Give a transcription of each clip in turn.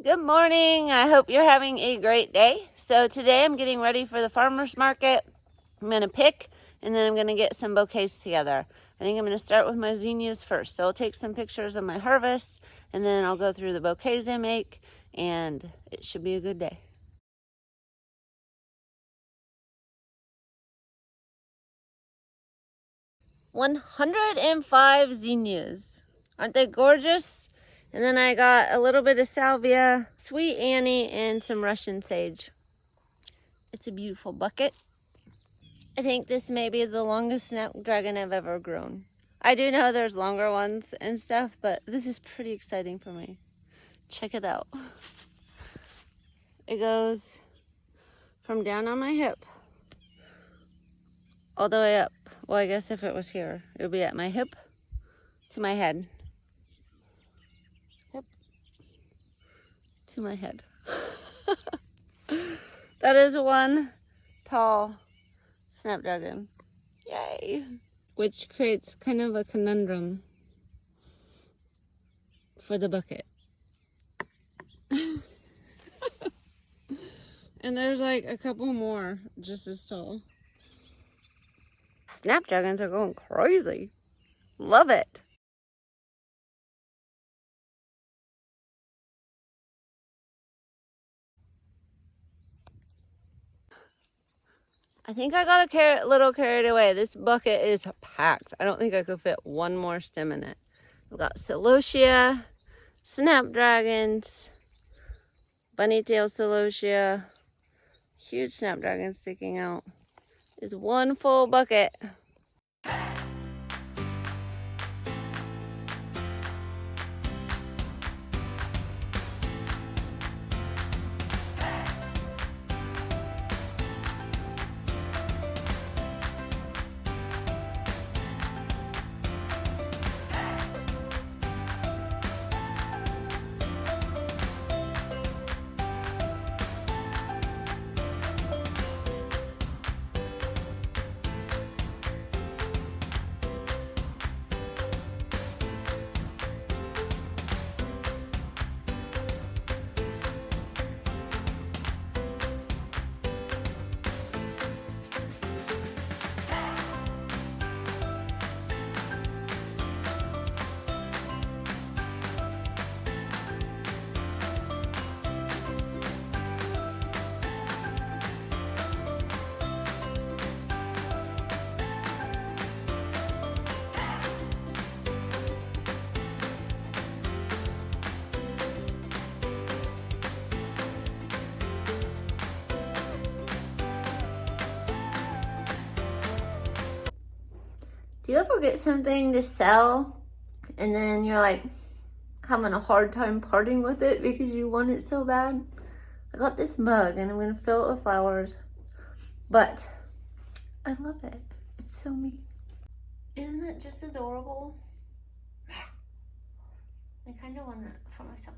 Good morning. I hope you're having a great day. So today I'm getting ready for the farmer's market. I'm going to pick and then I'm going to get some bouquets together. I think I'm going to start with my zinnias first. So I'll take some pictures of my harvest and then I'll go through the bouquets I make and it should be a good day. "105 zinnias. Aren't they gorgeous? And then I got a little bit of salvia, sweet Annie, and some Russian sage. It's a beautiful bucket. I think this may be the longest snapdragon I've ever grown. I do know there's longer ones and stuff, but this is pretty exciting for me. Check it out. It goes from down on my hip all the way up. Well, I guess if it was here, it would be at my hip to my head. Hip to my head. That is one tall snapdragon. Yay! Which creates kind of a conundrum for the bucket. And there's like a couple more just as tall. Snapdragons are going crazy. Love it. I think I got a little carried away. This bucket is packed. I don't think I could fit one more stem in it. I've got celosia, snapdragons, bunny-tailed celosia, huge snapdragon sticking out. It's one full bucket. Do you ever get something to sell and then you're like having a hard time parting with it because you want it so bad? I got this mug and I'm gonna fill it with flowers, but I love it. It's so me. Isn't it just adorable? I kind of want that for myself.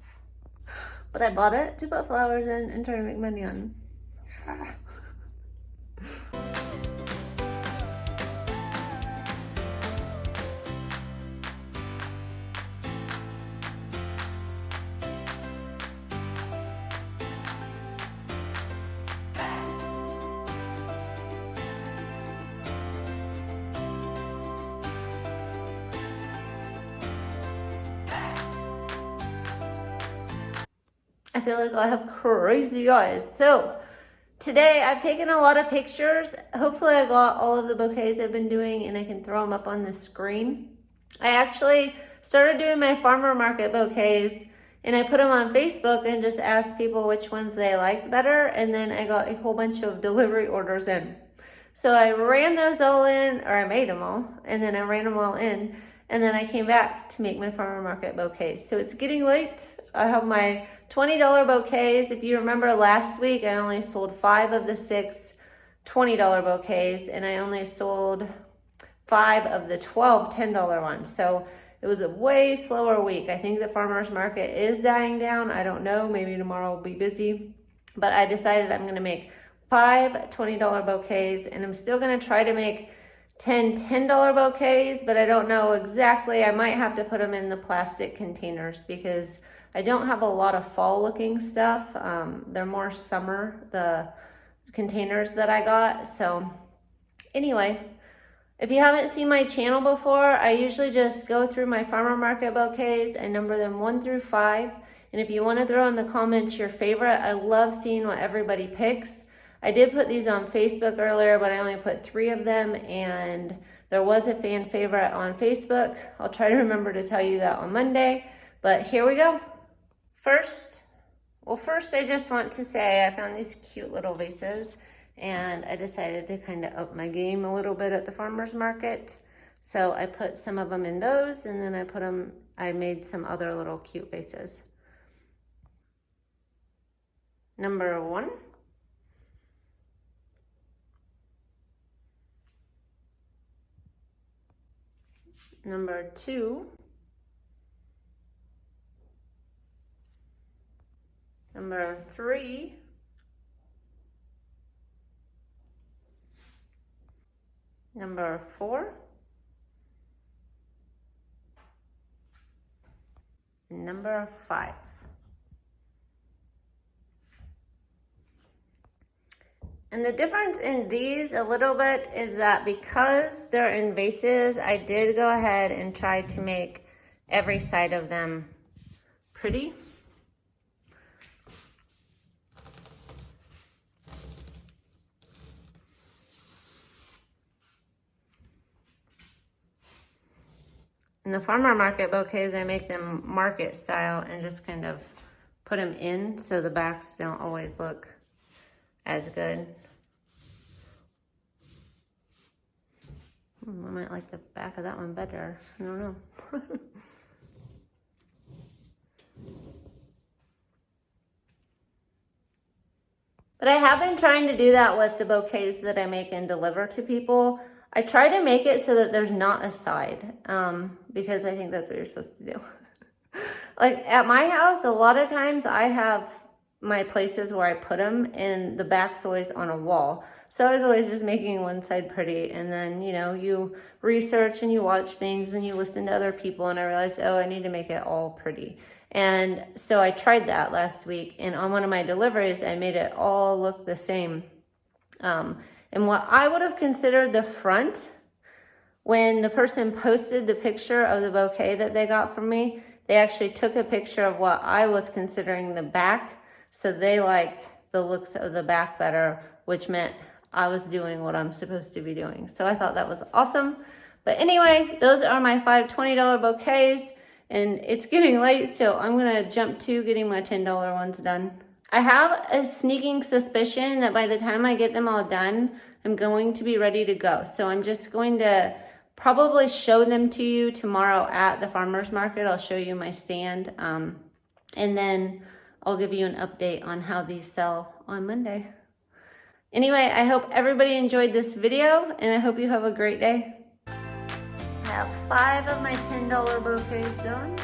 But I bought it to put flowers in and try to make money on. I feel like I have crazy eyes. So today I've taken a lot of pictures. Hopefully I got all of the bouquets I've been doing and I can throw them up on the screen. I actually started doing my farmer market bouquets and I put them on Facebook and just asked people which ones they liked better. And then I got a whole bunch of delivery orders in. So I ran those all in, or I made them all, and then I ran them all in. And then I came back to make my farmer market bouquets. So it's getting late. I have my $20 bouquets. If you remember last week, I only sold 5 of the 6 $20 bouquets, and I only sold 5 of the 12 $10 ones. So it was a way slower week. I think the farmer's market is dying down. I don't know, maybe tomorrow will be busy. But I decided I'm gonna make 5 $20 bouquets, and I'm still gonna try to make 10 $10 bouquets, but I don't know exactly. I might have to put them in the plastic containers because I don't have a lot of fall looking stuff. They're more summer, the containers that I got. So anyway, if you haven't seen my channel before, I usually just go through my farmer market bouquets and number them 1 through 5. And if you want to throw in the comments your favorite, I love seeing what everybody picks. I did put these on Facebook earlier, but I only put 3 of them, and there was a fan favorite on Facebook. I'll try to remember to tell you that on Monday, but here we go. First I just want to say I found these cute little vases, and I decided to kind of up my game a little bit at the farmer's market. So I put some of them in those, and then I made some other little cute vases. Number 1. Number 2. Number 3. Number 4. And number 5. And the difference in these a little bit is that because they're in vases, I did go ahead and try to make every side of them pretty. In the farmer market bouquets, I make them market style and just kind of put them in so the backs don't always look as good. I might like the back of that one better. I don't know. But I have been trying to do that with the bouquets that I make and deliver to people. I try to make it so that there's not a side, because I think that's what you're supposed to do. Like at my house, a lot of times I have my places where I put them and the back's always on a wall. So I was always just making one side pretty, and then, you know, you research and you watch things and you listen to other people, and I realized, oh, I need to make it all pretty. And so I tried that last week, and on one of my deliveries, I made it all look the same. And what I would have considered the front, when the person posted the picture of the bouquet that they got from me, they actually took a picture of what I was considering the back. So they liked the looks of the back better, which meant I was doing what I'm supposed to be doing. So I thought that was awesome. But anyway, those are my 5 $20 bouquets, and it's getting late, so I'm gonna jump to getting my $10 ones done. I have a sneaking suspicion that by the time I get them all done, I'm going to be ready to go. So I'm just going to probably show them to you tomorrow at the farmer's market. I'll show you my stand, and then I'll give you an update on how these sell on Monday. Anyway, I hope everybody enjoyed this video, and I hope you have a great day. I have 5 of my $10 bouquets done.